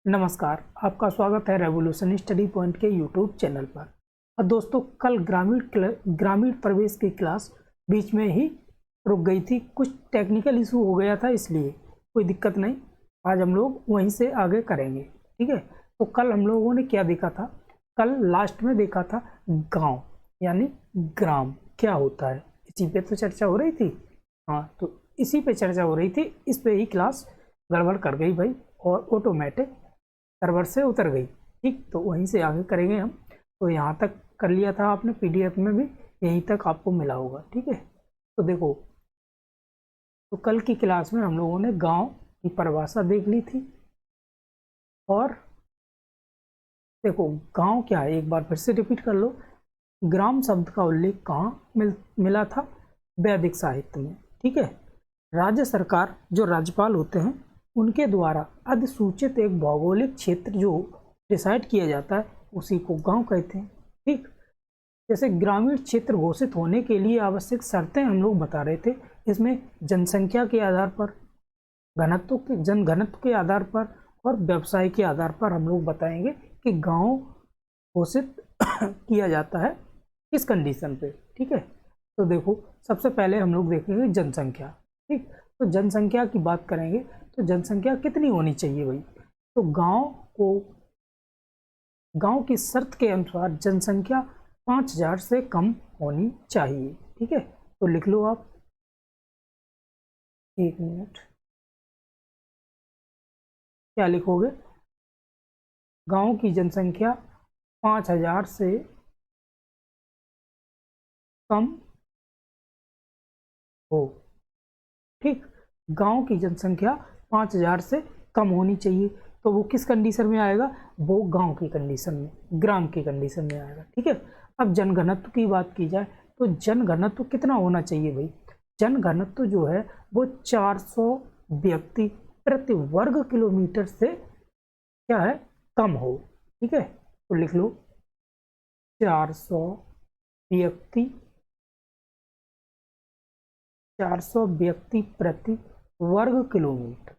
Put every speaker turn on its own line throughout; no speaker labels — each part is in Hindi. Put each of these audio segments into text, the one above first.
नमस्कार, आपका स्वागत है रेवोल्यूशन स्टडी पॉइंट के यूट्यूब चैनल पर। और दोस्तों, कल ग्रामीण प्रवेश की क्लास बीच में ही रुक गई थी। कुछ टेक्निकल इशू हो गया था, इसलिए कोई दिक्कत नहीं। आज हम लोग वहीं से आगे करेंगे, ठीक है। तो कल हम लोगों ने क्या देखा था? कल लास्ट में देखा था गांव यानी ग्राम क्या होता है, इसी पे तो चर्चा हो रही थी। हाँ, तो इसी पे चर्चा हो रही थी। इस पे ही क्लास गड़बड़ कर गई भाई, और ऑटोमेटिक सर्वर से उतर गई। ठीक, तो वहीं से आगे करेंगे हम। तो यहाँ तक कर लिया था आपने, पीडीएफ में भी यहीं तक आपको मिला होगा, ठीक है। तो देखो, तो कल की क्लास में हम लोगों ने गांव की परिभाषा देख ली थी। और देखो, गांव क्या है, एक बार फिर से रिपीट कर लो। ग्राम शब्द का उल्लेख कहाँ मिला था? वैदिक साहित्य में, ठीक है। राज्य सरकार, जो राज्यपाल होते हैं, उनके द्वारा अधिसूचित एक भौगोलिक क्षेत्र जो डिसाइड किया जाता है, उसी को गांव कहते हैं। ठीक, जैसे ग्रामीण क्षेत्र घोषित होने के लिए आवश्यक शर्तें हम लोग बता रहे थे। इसमें जनसंख्या के आधार पर, जनघनत्व के आधार पर और व्यवसाय के आधार पर हम लोग बताएंगे कि गांव घोषित किया जाता है किस कंडीशन पे, ठीक है। तो देखो, सबसे पहले हम लोग देखेंगे जनसंख्या। ठीक, तो जनसंख्या की बात करेंगे तो जनसंख्या कितनी होनी चाहिए भाई? तो गांव की शर्त के अनुसार जनसंख्या 5000 से कम होनी चाहिए, ठीक है। तो लिख लो आप, एक मिनट, क्या लिखोगे? गांव की जनसंख्या 5000 से कम हो। ठीक, गांव की जनसंख्या 5000 से कम होनी चाहिए। तो वो किस कंडीशन में आएगा? वो गांव की कंडीशन में, ग्राम की कंडीशन में आएगा, ठीक है। अब जनघनत्व की बात की जाए तो जनघनत्व कितना होना चाहिए भाई? जनघनत्व जो है वो 400 व्यक्ति प्रति वर्ग किलोमीटर से क्या है, कम हो, ठीक है। तो लिख लो 400 व्यक्ति 400 व्यक्ति प्रति वर्ग किलोमीटर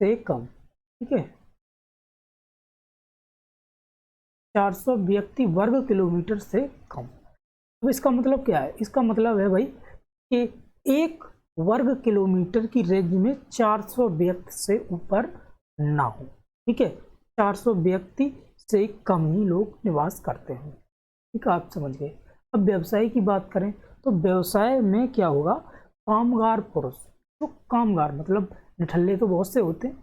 से कम, ठीक है। 400 व्यक्ति वर्ग किलोमीटर से कम। अब इसका मतलब क्या है? इसका मतलब है भाई कि एक वर्ग किलोमीटर की रेंज में 400 व्यक्ति से ऊपर ना हो, ठीक है। 400 व्यक्ति से कम ही लोग निवास करते हैं, ठीक है, आप समझ गए। अब व्यवसाय की बात करें तो व्यवसाय में क्या होगा? कामगार पुरुष, तो कामगार मतलब निठल्ले तो बहुत से होते हैं,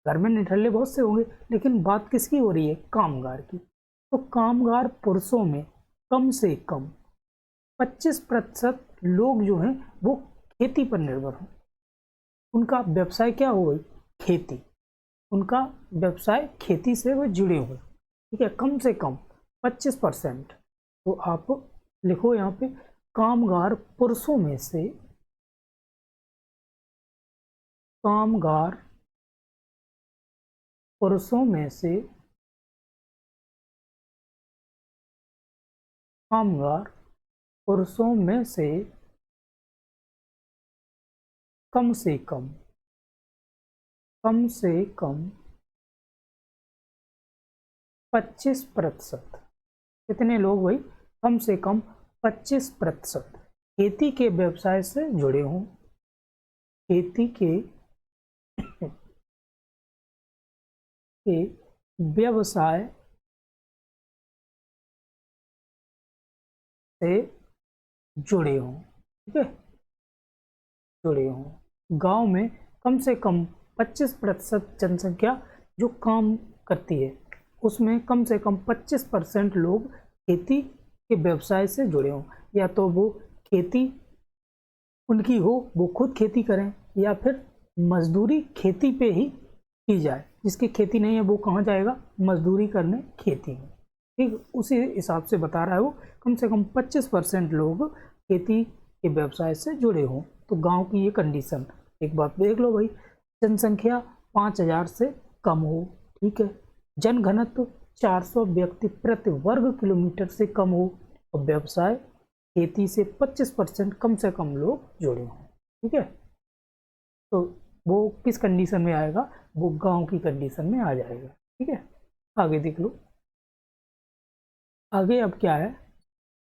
घर में निठल्ले बहुत से होंगे, लेकिन बात किसकी हो रही है? कामगार की। तो कामगार पुरुषों में कम से कम 25% लोग जो हैं वो खेती पर निर्भर हों। उनका व्यवसाय क्या हो गई? खेती। उनका व्यवसाय खेती से वो जुड़े हुए, ठीक है। कम से कम 25%। तो आप लिखो यहाँ पे, कामगार पुरुषों में से, कामगार पुरुषों में से कामगार पुरुषों में से कम से कम 25%। कितने लोग भाई? कम से कम 25% खेती के व्यवसाय से जुड़े हों। खेती के व्यवसाय से जुड़े हों, ठीक है, जुड़े हों। गांव में कम से कम 25% जनसंख्या जो काम करती है, उसमें कम से कम 25% लोग खेती के व्यवसाय से जुड़े हों। या तो वो खेती उनकी हो, वो खुद खेती करें, या फिर मजदूरी खेती पे ही की जाए। जिसकी खेती नहीं है वो कहाँ जाएगा? मजदूरी करने खेती में, ठीक। उसी हिसाब से बता रहा है वो, कम से कम 25% लोग खेती के व्यवसाय से जुड़े हों। तो गांव की ये कंडीशन एक बात देख लो भाई, जनसंख्या 5000 से कम हो, ठीक है। जनघनत्व 400 व्यक्ति प्रति वर्ग किलोमीटर से कम हो, और व्यवसाय खेती से 25% कम से कम लोग जुड़े हों। ठीक है, तो वो किस कंडीशन में आएगा, वो गांव की कंडीशन में आ जाएगा। ठीक है, आगे देख लो। आगे अब क्या है,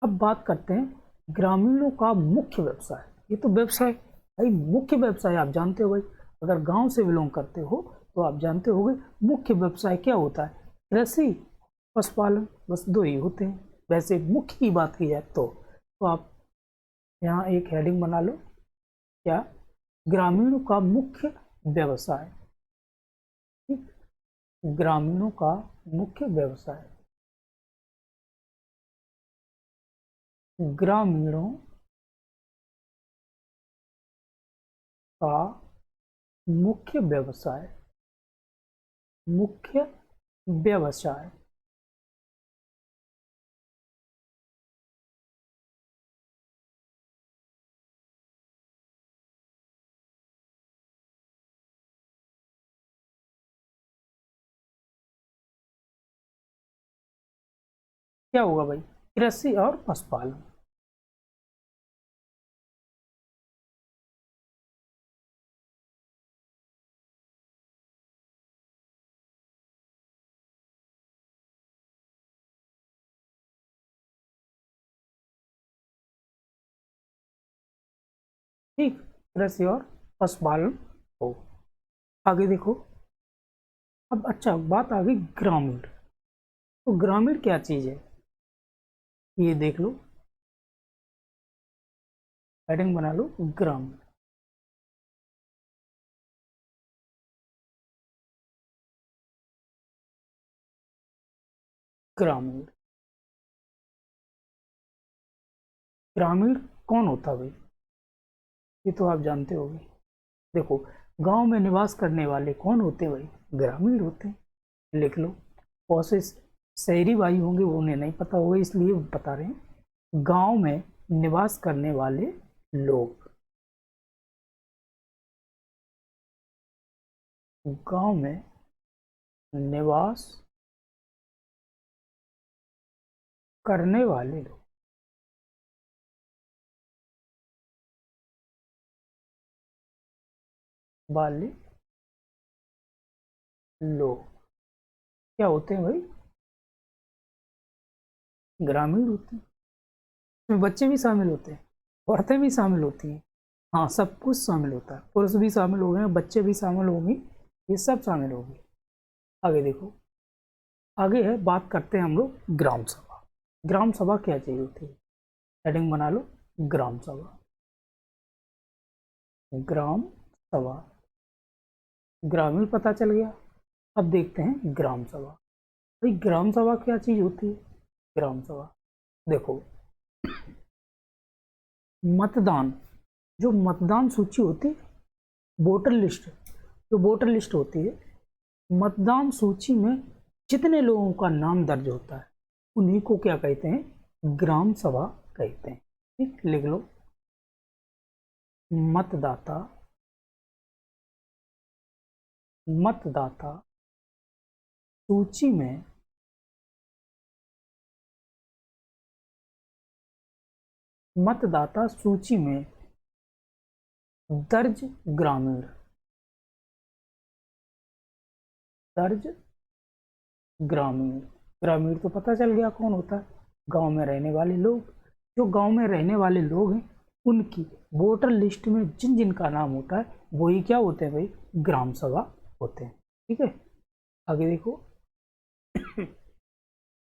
अब बात करते हैं ग्रामीणों का मुख्य व्यवसाय। ये तो व्यवसाय भाई, मुख्य व्यवसाय आप जानते हो भाई, अगर गांव से बिलोंग करते हो तो आप जानते होगे मुख्य व्यवसाय क्या होता है, कृषि, पशुपालन, बस दो ही होते हैं। वैसे मुख्य की बात की जाए तो आप यहाँ एक हेडिंग बना लो, क्या, ग्रामीणों का मुख्य व्यवसाय। ठीक, ग्रामीणों का मुख्य व्यवसाय, ग्रामीणों का मुख्य व्यवसाय, मुख्य व्यवसाय। क्या होगा भाई, कृषि और पशुपालन। ठीक, कृषि और पशुपालन हो। आगे देखो, अब अच्छा बात आ गई ग्रामीण। तो ग्रामीण क्या चीज है, ये देख लो, हेडिंग बना लो, ग्रामीण। ग्रामीण, ग्रामीण कौन होता है भाई, ये तो आप जानते होंगे। देखो, गांव में निवास करने वाले कौन होते हैं भाई, ग्रामीण होते हैं। लिख लो, बहुत से शहरी भाई होंगे वो उन्हें नहीं पता होगा, इसलिए बता रहे हैं, गांव में निवास करने वाले लोग, गांव में निवास करने वाले लोग, वाले लोग क्या होते हैं भाई, ग्रामीण होते हैं। इसमें बच्चे भी शामिल होते हैं, औरतें भी शामिल होती हैं, हाँ सब कुछ शामिल होता है, पुरुष भी शामिल हो गए, बच्चे भी शामिल होंगे, ये सब शामिल होंगे। आगे देखो, आगे है, बात करते हैं हम लोग ग्राम सभा। ग्राम सभा क्या चीज होती है, हेडिंग बना लो, ग्राम सभा। ग्राम सभा, ग्रामीण पता चल गया। अब देखते हैं ग्राम सभा। भाई ग्राम सभा क्या चीज होती है, ग्राम सभा देखो, मतदान, जो मतदान सूची होती है, वोटर लिस्ट, जो वोटर लिस्ट होती है, मतदान सूची में जितने लोगों का नाम दर्ज होता है उन्हीं को क्या कहते हैं, ग्राम सभा कहते हैं। ठीक, लिख लो, मतदाता, मतदाता सूची में मतदाता सूची में दर्ज ग्रामीण, दर्ज ग्रामीण। ग्रामीण तो पता चल गया कौन होता है, गांव में रहने वाले लोग। जो गांव में रहने वाले लोग हैं उनकी वोटर लिस्ट में जिन जिन का नाम होता है वही क्या होते हैं भाई, ग्राम सभा होते हैं। ठीक है, आगे देखो,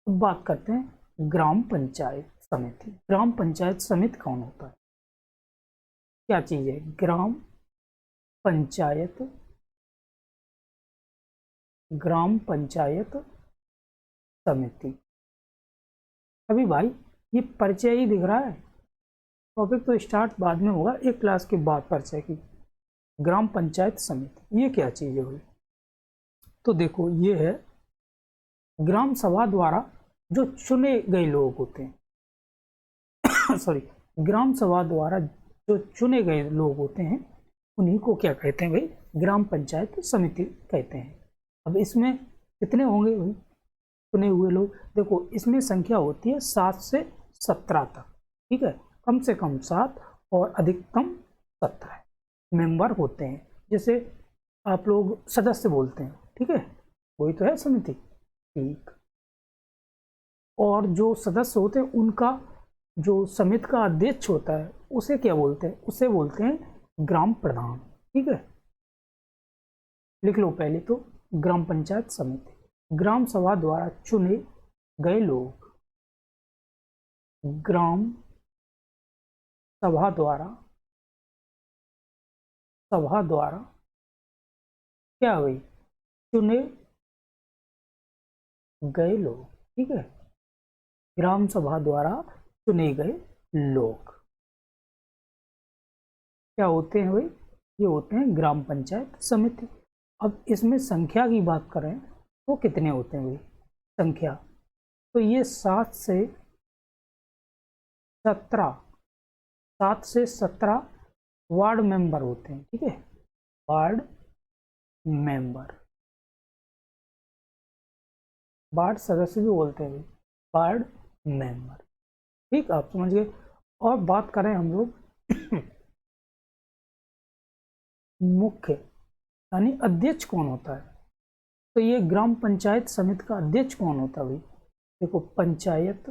अब बात करते हैं ग्राम पंचायत समिति। ग्राम पंचायत समिति कौन होता है, क्या चीज है, ग्राम पंचायत, ग्राम पंचायत समिति। अभी भाई ये परिचय ही दिख रहा है, टॉपिक तो स्टार्ट बाद में होगा, एक क्लास के बाद परिचय की। ग्राम पंचायत समिति ये क्या चीज है भाई, तो देखो ये है ग्राम सभा द्वारा जो चुने गए लोग होते हैं सॉरी, ग्राम सभा द्वारा जो चुने गए लोग होते हैं उन्हीं को क्या कहते हैं भाई, ग्राम पंचायत समिति कहते हैं। अब इसमें कितने होंगे भाई चुने हुए लोग, देखो इसमें संख्या होती है 7 से 17 तक। ठीक है, कम से कम 7 और अधिकतम 17 है। मेंबर होते हैं। जैसे आप लोग सदस्य बोलते हैं, ठीक है, वही तो है समिति, ठीक। और जो सदस्य होते हैं उनका जो समिति का अध्यक्ष होता है उसे क्या बोलते हैं, उसे बोलते हैं ग्राम प्रधान, ठीक है। लिख लो पहले तो, ग्राम पंचायत समिति, ग्राम सभा द्वारा चुने गए लोग, ग्राम सभा द्वारा क्या हुई, चुने गए लोग, ठीक है, ग्राम सभा द्वारा चुने गए लोग क्या होते हैं भाई, ये होते हैं ग्राम पंचायत समिति। अब इसमें संख्या की बात करें तो कितने होते हैं भाई, संख्या, तो ये 7 से 17 वार्ड मेंबर होते हैं, ठीक है, वार्ड मेंबर, वार्ड सदस्य भी बोलते हैं, वार्ड मेंबर, ठीक, आप समझ गए। और बात करें हम लोग मुख्य यानी अध्यक्ष कौन होता है, तो ये ग्राम पंचायत समिति का अध्यक्ष कौन होता है भाई, देखो पंचायत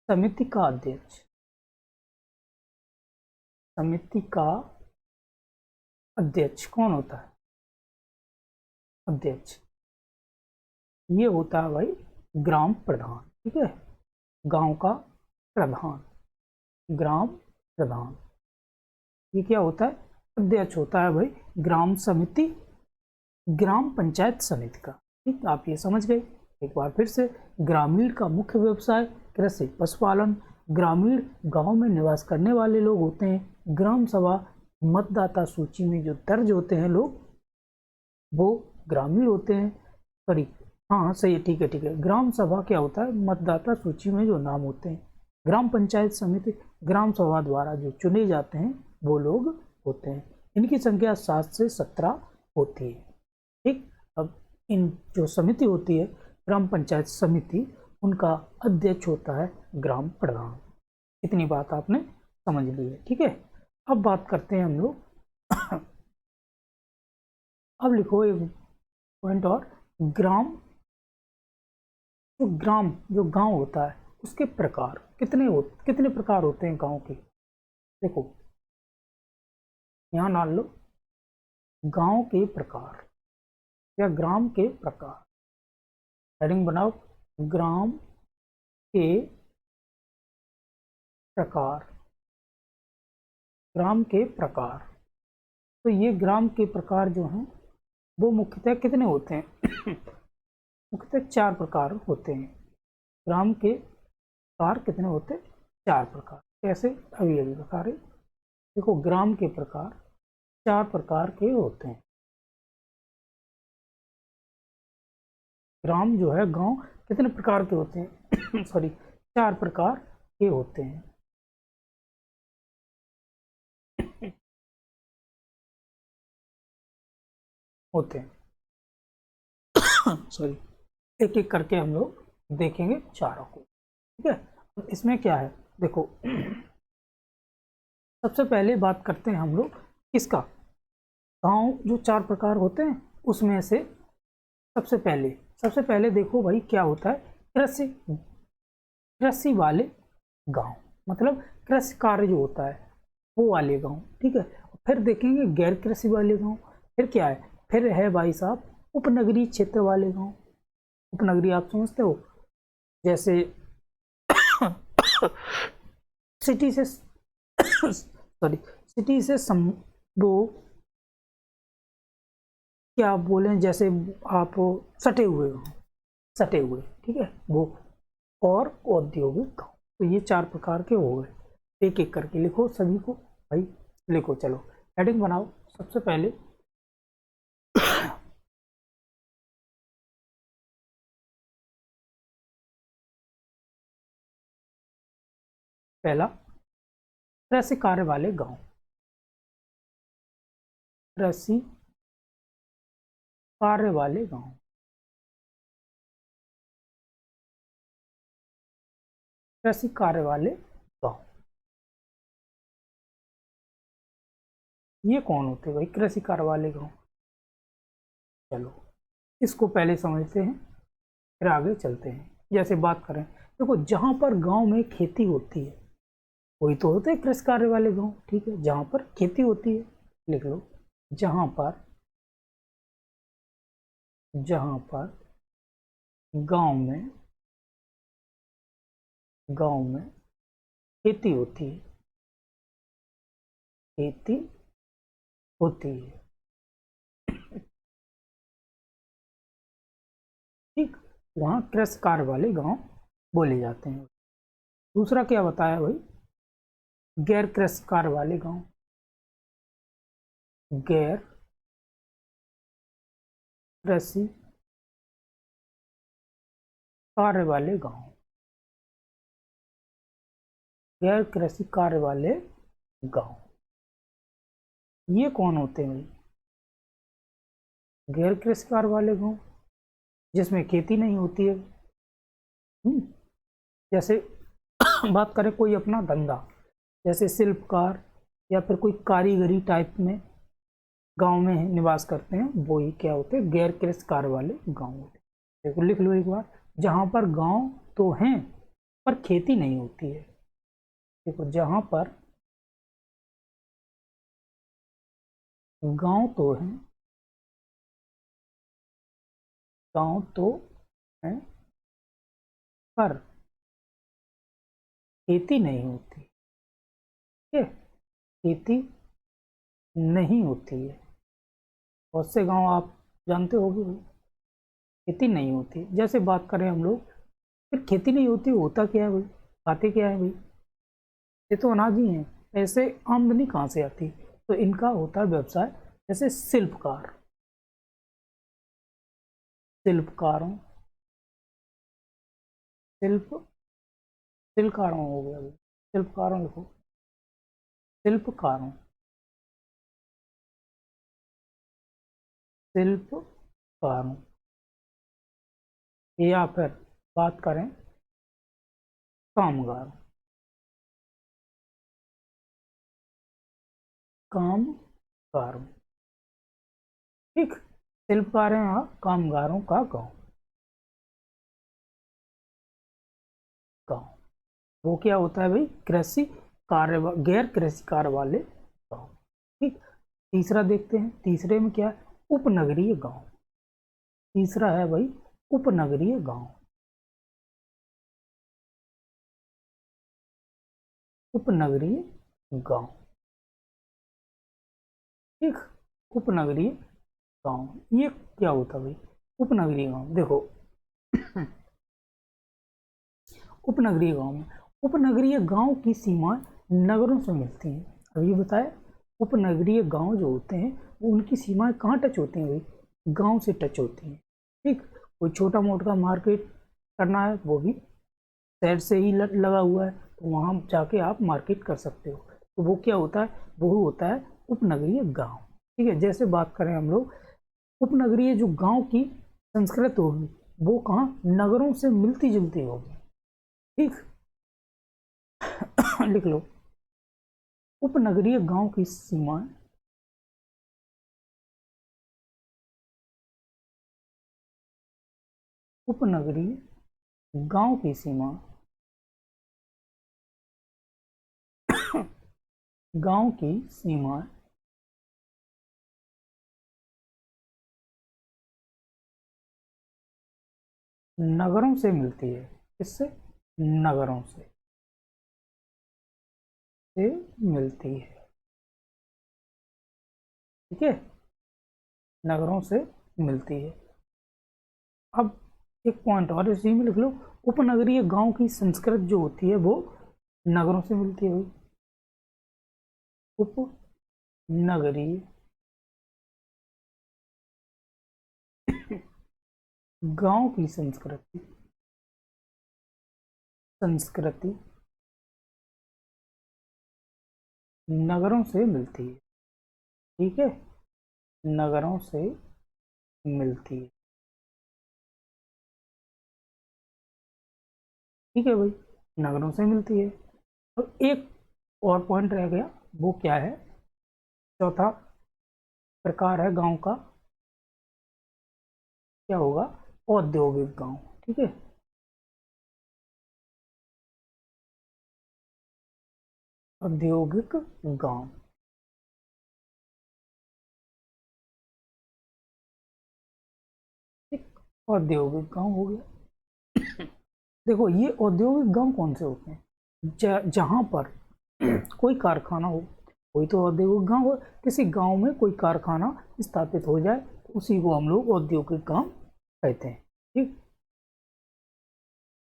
समिति का अध्यक्ष, समिति का अध्यक्ष कौन होता है, अध्यक्ष ये होता है भाई ग्राम प्रधान, ठीक है, गांव का प्रधान, ग्राम प्रधान, ये क्या होता है, अध्यक्ष होता है भाई ग्राम पंचायत समिति का, ठीक, आप ये समझ गए। एक बार फिर से, ग्रामीण का मुख्य व्यवसाय कृषि पशुपालन, ग्रामीण गांव में निवास करने वाले लोग होते हैं, ग्राम सभा मतदाता सूची में जो दर्ज होते हैं लोग वो ग्रामीण होते हैं, सॉरी, हाँ सही है, ठीक है ठीक है, ग्राम सभा क्या होता है, मतदाता सूची में जो नाम होते हैं, ग्राम पंचायत समिति ग्राम सभा द्वारा जो चुने जाते हैं वो लोग होते हैं, इनकी संख्या 7 से 17 होती है, ठीक। अब इन जो समिति होती है ग्राम पंचायत समिति, उनका अध्यक्ष होता है ग्राम प्रधान, इतनी बात आपने समझ ली है, ठीक है। अब बात करते हैं हम लोग अब लिखो एक पॉइंट और, जो गांव होता है उसके प्रकार कितने प्रकार होते हैं गांव के, देखो यहाँ डाल लो, गांव के प्रकार या ग्राम के प्रकार, हेडिंग बनाओ, ग्राम के प्रकार, ग्राम के प्रकार, तो ये ग्राम के प्रकार जो हैं वो मुख्यतः कितने होते हैं मुख्यतः 4 प्रकार होते हैं, ग्राम के प्रकार कितने होते हैं, 4 प्रकार, कैसे, अभी बता रहे, देखो ग्राम के प्रकार 4 प्रकार के होते हैं, ग्राम जो है गांव कितने प्रकार के होते हैं सॉरी 4 प्रकार के होते हैं सॉरी, एक एक करके हम लोग देखेंगे चारों को, ठीक है। अब इसमें क्या है, देखो सबसे पहले बात करते हैं हम लोग किसका, गांव जो 4 प्रकार होते हैं उसमें से सबसे पहले देखो भाई क्या होता है, कृषि वाले गांव, मतलब कृषि कार्य जो होता है वो वाले गांव, ठीक है। फिर देखेंगे गैर कृषि वाले गांव, फिर क्या है, फिर है भाई साहब उपनगरीय क्षेत्र वाले गांव, उपनगरीय आप समझते हो, जैसे सिटी से सॉरी सिटी से वो क्या बोले, जैसे आप सटे हुए हो, ठीक है वो, और औद्योगिक गांव, तो ये 4 प्रकार के हो गए, एक एक करके लिखो सभी को भाई, लिखो चलो, हेडिंग बनाओ, सबसे पहले पहला कृषि कार्य वाले गांव, कृषि कार्य वाले गांव, कृषि कार्य वाले गांव, ये कौन होते हैं भाई? कृषि कार्य वाले गांव। चलो इसको पहले समझते हैं, फिर आगे चलते हैं। जैसे बात करें, देखो जहां पर गांव में खेती होती है वही तो होते हैं कृषि कार्य वाले गांव। ठीक है, जहां पर खेती होती है, लिख लो, जहां पर गांव में खेती होती है, खेती होती है। ठीक, वहाँ कृषि कार्य वाले गांव बोले जाते हैं। दूसरा क्या बताया भाई? गैर कृषि कार्य वाले गांव। गैर कृषि कार्य वाले गांव। गैर कृषि कार्य वाले गांव, ये कौन होते हैं भाई? गैर कृषि कार्य वाले गांव जिसमें खेती नहीं होती है। जैसे बात करें कोई अपना धंधा, जैसे शिल्पकार या फिर कोई कारीगरी टाइप में गांव में निवास करते हैं, वो ही क्या होते हैं? गैर कृषि कार्य वाले गांव होते हैं। देखो लिख लो एक बार, जहां पर गांव तो हैं पर खेती नहीं होती है। देखो जहां पर गांव तो है, गांव तो है पर खेती नहीं होती। ठीक है, खेती नहीं होती है। बहुत से गांव आप जानते होंगे भाई, खेती नहीं होती। जैसे बात करें हम लोग, फिर खेती नहीं होती, होता क्या है भाई? खाते क्या है भाई? ये तो अनाज ही है, ऐसे आमदनी कहाँ से आती? तो इनका होता है व्यवसाय। जैसे शिल्पकार, शिल्पकारों, शिल्प शिल्पकारों हो गया भाई, शिल्पकारों लिखो, शिल्पकारों, शिल्पकारों। या फिर बात करें कामगार, कामगारों। ठीक, शिल्पकार हैं यहाँ कामगारों का गांव। गांव वो क्या होता है भाई? कृषि कार्य, गैर कृषि कार्य वाले गांव। ठीक, तीसरा देखते हैं, तीसरे में क्या है? उपनगरीय गांव। तीसरा है भाई उपनगरीय गांव। उपनगरीय गांव। ठीक, उपनगरीय गांव ये क्या होता है भाई? उपनगरीय गांव देखो, उपनगरीय गांव में, उपनगरीय गांव की सीमा नगरों से मिलती है। अभी बताया, उपनगरीय गांव जो होते हैं वो उनकी सीमाएं कहाँ टच होती हैं भाई? गांव से टच होती हैं। ठीक, कोई छोटा मोटा मार्केट करना है वो भी शहर से ही लगा हुआ है, तो वहाँ जाके आप मार्केट कर सकते हो। तो वो क्या होता है? वो होता है उपनगरीय गांव। ठीक है, जैसे बात करें हम लोग, उपनगरीय जो गांव की संस्कृति होगी वो कहाँ? नगरों से मिलती जुलती होगी। ठीक लिख लो, उपनगरीय गांव की सीमा उपनगरीय गांव की सीमा गांव की सीमा नगरों से मिलती है। किससे? नगरों से मिलती है। ठीक है, नगरों से मिलती है। अब एक पॉइंट और इसी में लिख लो, उपनगरीय गांव की संस्कृति जो होती है वो नगरों से मिलती है भाई। उपनगरीय गांव की संस्कृति संस्कृति नगरों से मिलती है। ठीक है, नगरों से मिलती है। ठीक है भाई, नगरों से मिलती है। अब एक और पॉइंट रह गया, वो क्या है? चौथा प्रकार है गांव का, क्या होगा, औद्योगिक गांव। ठीक है, औद्योगिक गांव। ठीक, औद्योगिक गांव हो गया। देखो ये औद्योगिक गांव कौन से होते हैं, जहां पर कोई कारखाना हो, कोई तो औद्योगिक गांव हो, किसी गांव में कोई कारखाना स्थापित हो जाए, उसी को हम लोग औद्योगिक गांव कहते हैं। ठीक,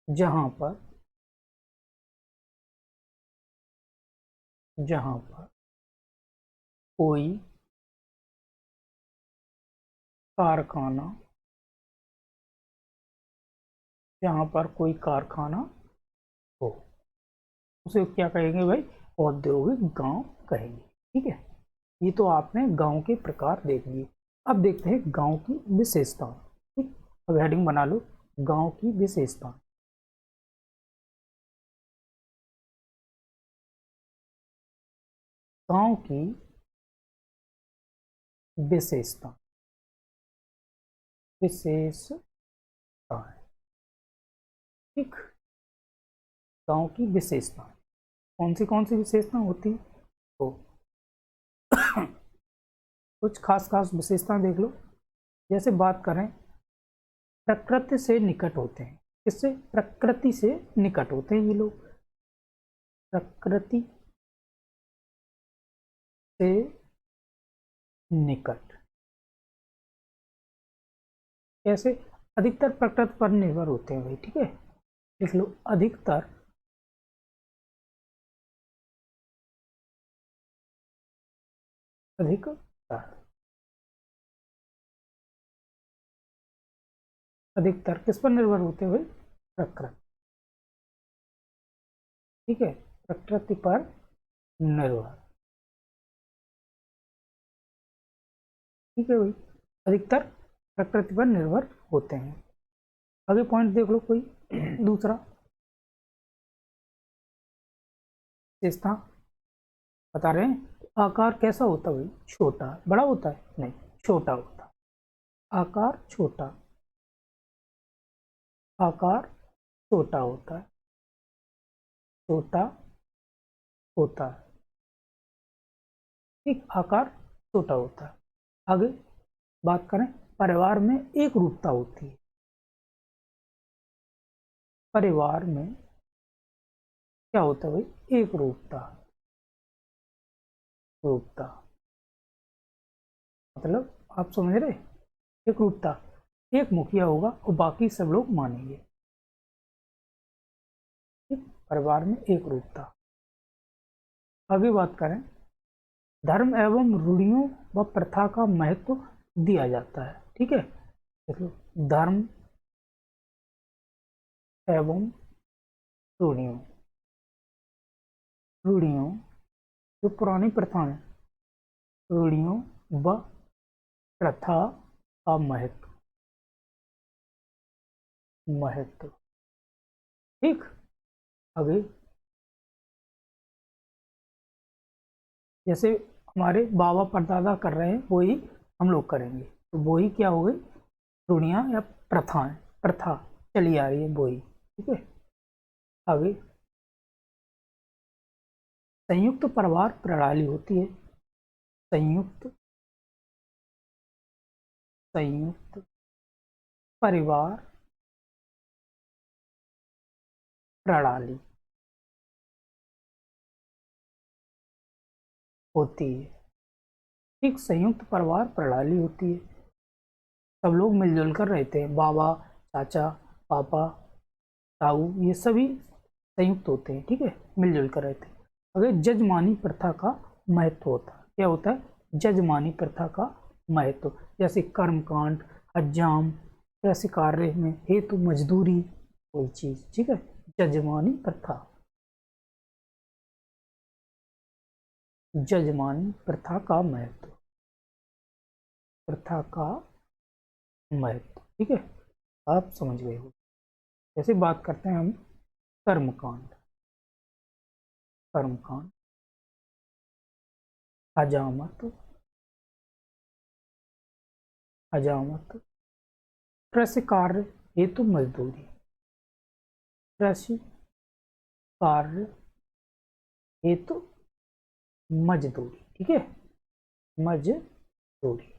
जहां पर जहां पर कोई कारखाना, जहां पर कोई कारखाना हो, उसे क्या कहेंगे भाई, औद्योगिक गांव कहेंगे। ठीक है, ये तो आपने गांव के प्रकार देख लिए। अब देखते हैं गांव की विशेषता। ठीक, अब हेडिंग बना लो, गांव की विशेषता। गांव की विशेषता, विशेषता। ठीक, गांव की विशेषता कौन सी विशेषता होती है, तो कुछ खास खास विशेषता देख लो। जैसे बात करें, प्रकृति से निकट होते हैं, किससे, प्रकृति से निकट होते हैं ये लोग, प्रकृति से निकट। कैसे, अधिकतर प्रकृति पर निर्भर होते हैं भाई। ठीक है, देख लो, अधिकतर अधिकतर अधिकतर किस पर निर्भर होते हैं भाई, प्रकृति। ठीक है, प्रकृति पर निर्भर। ठीक है भाई, अधिकतर प्रकृति पर निर्भर होते हैं। आगे पॉइंट देख लो कोई दूसरा विशेषता बता रहे हैं। आकार कैसा होता है भाई, छोटा, बड़ा होता है नहीं, छोटा होता है। आकार छोटा, आकार छोटा होता है, छोटा होता है। ठीक, आकार छोटा होता है। आगे बात करें, परिवार में एक रूपता होती है, परिवार में क्या होता है भाई, एक रूपता, रूपता मतलब आप समझ रहे, एक रूपता, एक मुखिया होगा और बाकी सब लोग मानेंगे। ठीक, परिवार में एक रूपता। आगे बात करें, धर्म एवं रूढ़ियों व प्रथा का महत्व दिया जाता है। ठीक है, देखो, धर्म एवं रूढ़ियों, रूढ़ियों जो पुरानी प्रथा है, रूढ़ियों व प्रथा का महत्व, महत्व। ठीक, आगे जैसे हमारे बाबा परदादा कर रहे हैं वही हम लोग करेंगे, तो वही क्या हो गई, रूढ़ियाँ या प्रथाएं, प्रथा चली आ रही है वही। ठीक है, आगे संयुक्त परिवार प्रणाली होती है, संयुक्त संयुक्त परिवार प्रणाली होती है। एक संयुक्त परिवार प्रणाली होती है, सब लोग मिलजुल कर रहते हैं, बाबा, चाचा, पापा, ताऊ, ये सभी संयुक्त होते हैं। ठीक है, मिलजुल कर रहते हैं। अगर जजमानी प्रथा का महत्व होता है, क्या होता है, जजमानी प्रथा का महत्व, जैसे कर्मकांड, हज्जाम, ऐसे कार्य में हेतु मजदूरी, कोई चीज। ठीक है, जजमानी प्रथा, जजमानी प्रथा का महत्व, प्रथा का महत्व। ठीक है, आप समझ गए हो। जैसे बात करते हैं हम कर्मकांड, कर्मकांड हजामत, हजामत, कृषि कार्य हेतु मजदूरी, कृषि कार्य हेतु मजदूरी, ठीक है, मजदूरी।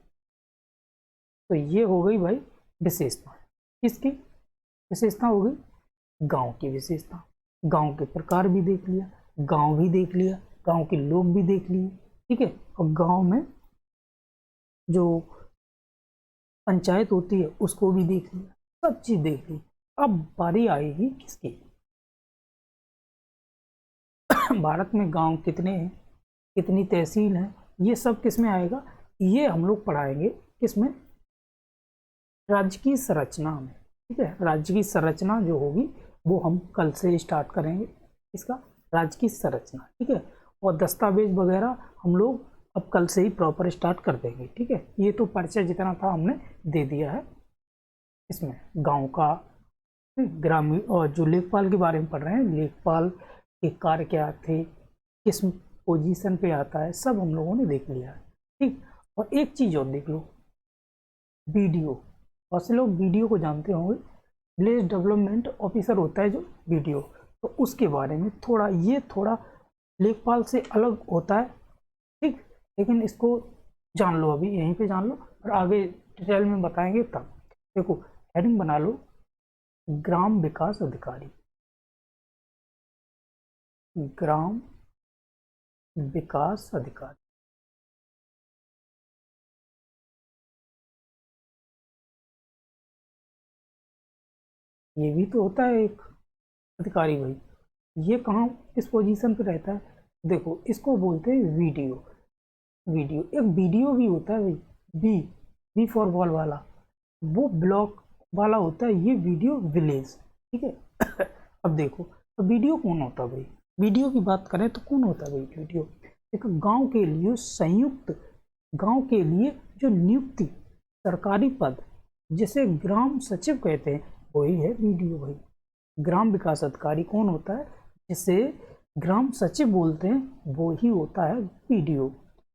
तो ये हो गई भाई विशेषता। किसकी विशेषता हो गई? गांव की विशेषता। गांव के प्रकार भी देख लिया, गांव भी देख लिया, गांव के लोग भी देख लिए, ठीक है, और गांव में जो पंचायत होती है उसको भी देख लिया, सब चीज देख ली। अब बारी आएगी किसकी? भारत में गांव कितने हैं, कितनी तहसील हैं, ये सब किस में आएगा? ये हम लोग पढ़ाएंगे किसमें? राज्य की संरचना में, ठीक है। राज्य की संरचना जो होगी वो हम कल से स्टार्ट करेंगे, इसका राज्य की संरचना, ठीक है। और दस्तावेज वगैरह हम लोग अब कल से ही प्रॉपर स्टार्ट कर देंगे, ठीक है। ये तो परिचय जितना था हमने दे दिया है इसमें गांव का, ग्रामीण, और जो लेखपाल के बारे में पढ़ रहे हैं, लेखपाल के कार्य क्या थे, किस पोजीशन पे आता है, सब हम लोगों ने देख लिया है, ठीक। और एक चीज और देख लो, बीडीओ। बहुत से लोग बीडीओ को जानते होंगे, विलेज डेवलपमेंट ऑफिसर होता है जो बीडीओ, तो उसके बारे में थोड़ा, ये थोड़ा लेखपाल से अलग होता है, ठीक। लेकिन इसको जान लो, अभी यहीं पे जान लो, और आगे डिटेल में बताएंगे तब। देखो हेडिंग बना लो, ग्राम विकास अधिकारी, ग्राम विकास अधिकारी। ये भी तो होता है एक अधिकारी भाई, ये कहाँ किस पोजीशन पे रहता है? देखो इसको बोलते हैं वीडियो। वीडियो एक वीडियो भी होता है भाई, बी, बी फॉर बॉल वाला, वो ब्लॉक वाला होता है, ये वीडियो विलेज, ठीक है। अब देखो, तो वीडियो कौन होता है भाई? वीडियो की बात करें तो कौन होता है भाई वीडियो? एक गांव के लिए संयुक्त, गांव के लिए जो नियुक्ति, सरकारी पद, जिसे ग्राम सचिव कहते हैं, वही है वीडियो भाई। ग्राम विकास अधिकारी कौन होता है? जिसे ग्राम सचिव बोलते हैं, वो ही होता है वीडियो।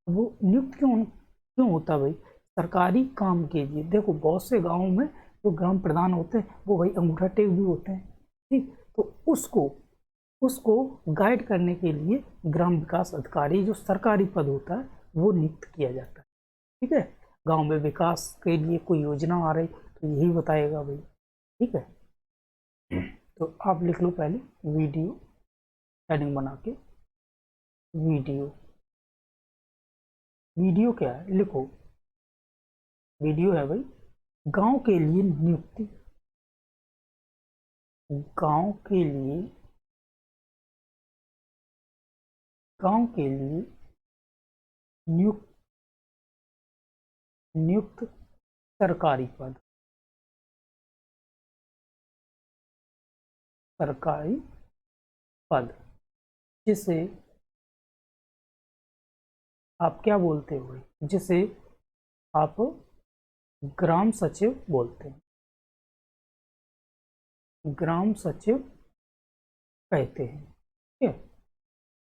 वो नियुक्त क्यों क्यों होता है भाई? सरकारी काम के लिए। देखो बहुत से गांवों में जो ग्राम प्रधान होते हैं वो भाई अंगूठा टेक भी होते हैं, ठीक। तो उसको उसको गाइड करने के लिए ग्राम विकास अधिकारी जो सरकारी पद होता है वो नियुक्त किया जाता है, ठीक है। गांव में विकास के लिए कोई योजना आ रही तो यही बताएगा भाई, ठीक है। तो आप लिख लो पहले वीडियो, हेडिंग बना के, वीडियो। वीडियो क्या है लिखो, वीडियो है भाई गांव के लिए नियुक्ति, गांव के लिए, गांव के लिए नियुक्त, नियुक्त सरकारी पद, सरकारी पद, जिसे आप क्या बोलते हो भाई? जिसे आप ग्राम सचिव बोलते हैं, ग्राम सचिव कहते हैं, ठीक है,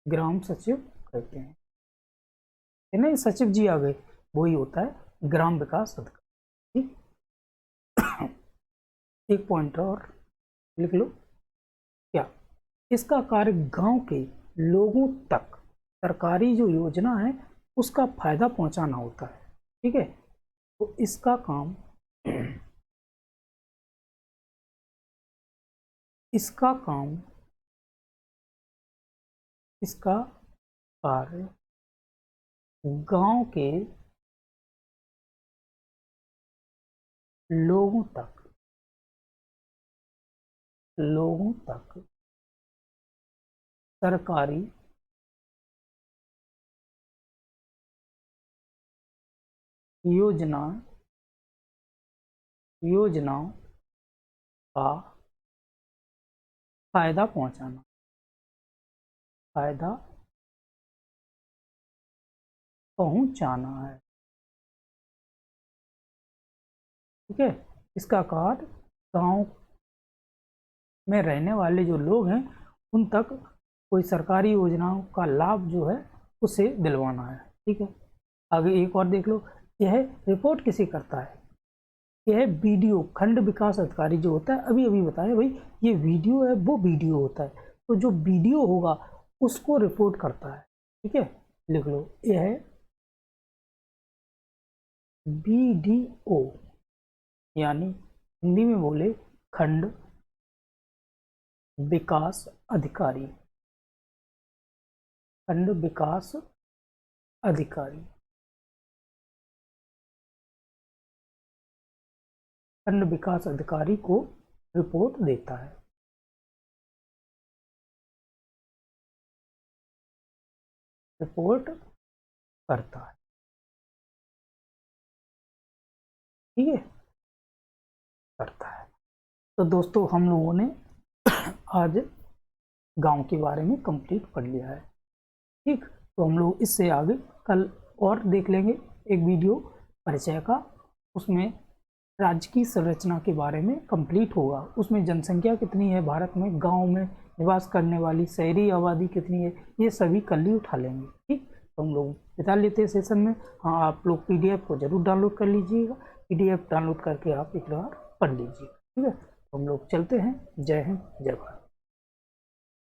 ग्राम सचिव कहते हैं। नहीं सचिव जी आ गए, वही होता है ग्राम विकास अधिकारी, ठीक। एक पॉइंट और लिख लो, क्या? इसका कार्य गांव के लोगों तक सरकारी जो योजना है उसका फायदा पहुंचाना होता है, ठीक है। तो इसका काम, इसका काम, इसका कार्य गांव के लोगों तक, लोगों तक सरकारी योजना, योजनाओं का फायदा पहुंचाना, फायदा पहुंचाना है, ठीक है। इसका कार्य गांव में रहने वाले जो लोग हैं उन तक कोई सरकारी योजनाओं का लाभ जो है उसे दिलवाना है, ठीक है, आगे एक और देख लो, यह रिपोर्ट किसे करता है? यह वीडियो खंड विकास अधिकारी जो होता है, अभी अभी बताया भाई, ये वीडियो है, वो वीडियो होता है, तो जो वीडियो होगा उसको रिपोर्ट करता है। ठीक है, लिख लो, यह वीडियो, यानी हिंदी में बोले खंड विकास अधिकारी, खंड विकास अधिकारी, खंड विकास अधिकारी को रिपोर्ट देता है। रिपोर्ट करता है। ठीक है, करता है। तो दोस्तों हम लोगों ने आज गांव के बारे में कंप्लीट पढ़ लिया है। ठीक, तो हम लोग इससे आगे कल और देख लेंगे एक वीडियो परिचय का, उसमें राज्य की संरचना के बारे में कंप्लीट होगा। उसमें जनसंख्या कितनी है भारत में, गांव में निवास करने वाली शहरी आबादी कितनी है, ये सभी कल ही उठा लेंगे। ठीक, तो हम लोग बिता लेते हैं सेशन में। हाँ, आप लोग PDF को जरूर डाउनलोड कर लीजिएगा, PDF डाउनलोड करके आप एक बार पढ़ लीजिए। ठीक है, तो हम लोग चलते हैं। जय हिंद, जय भारत।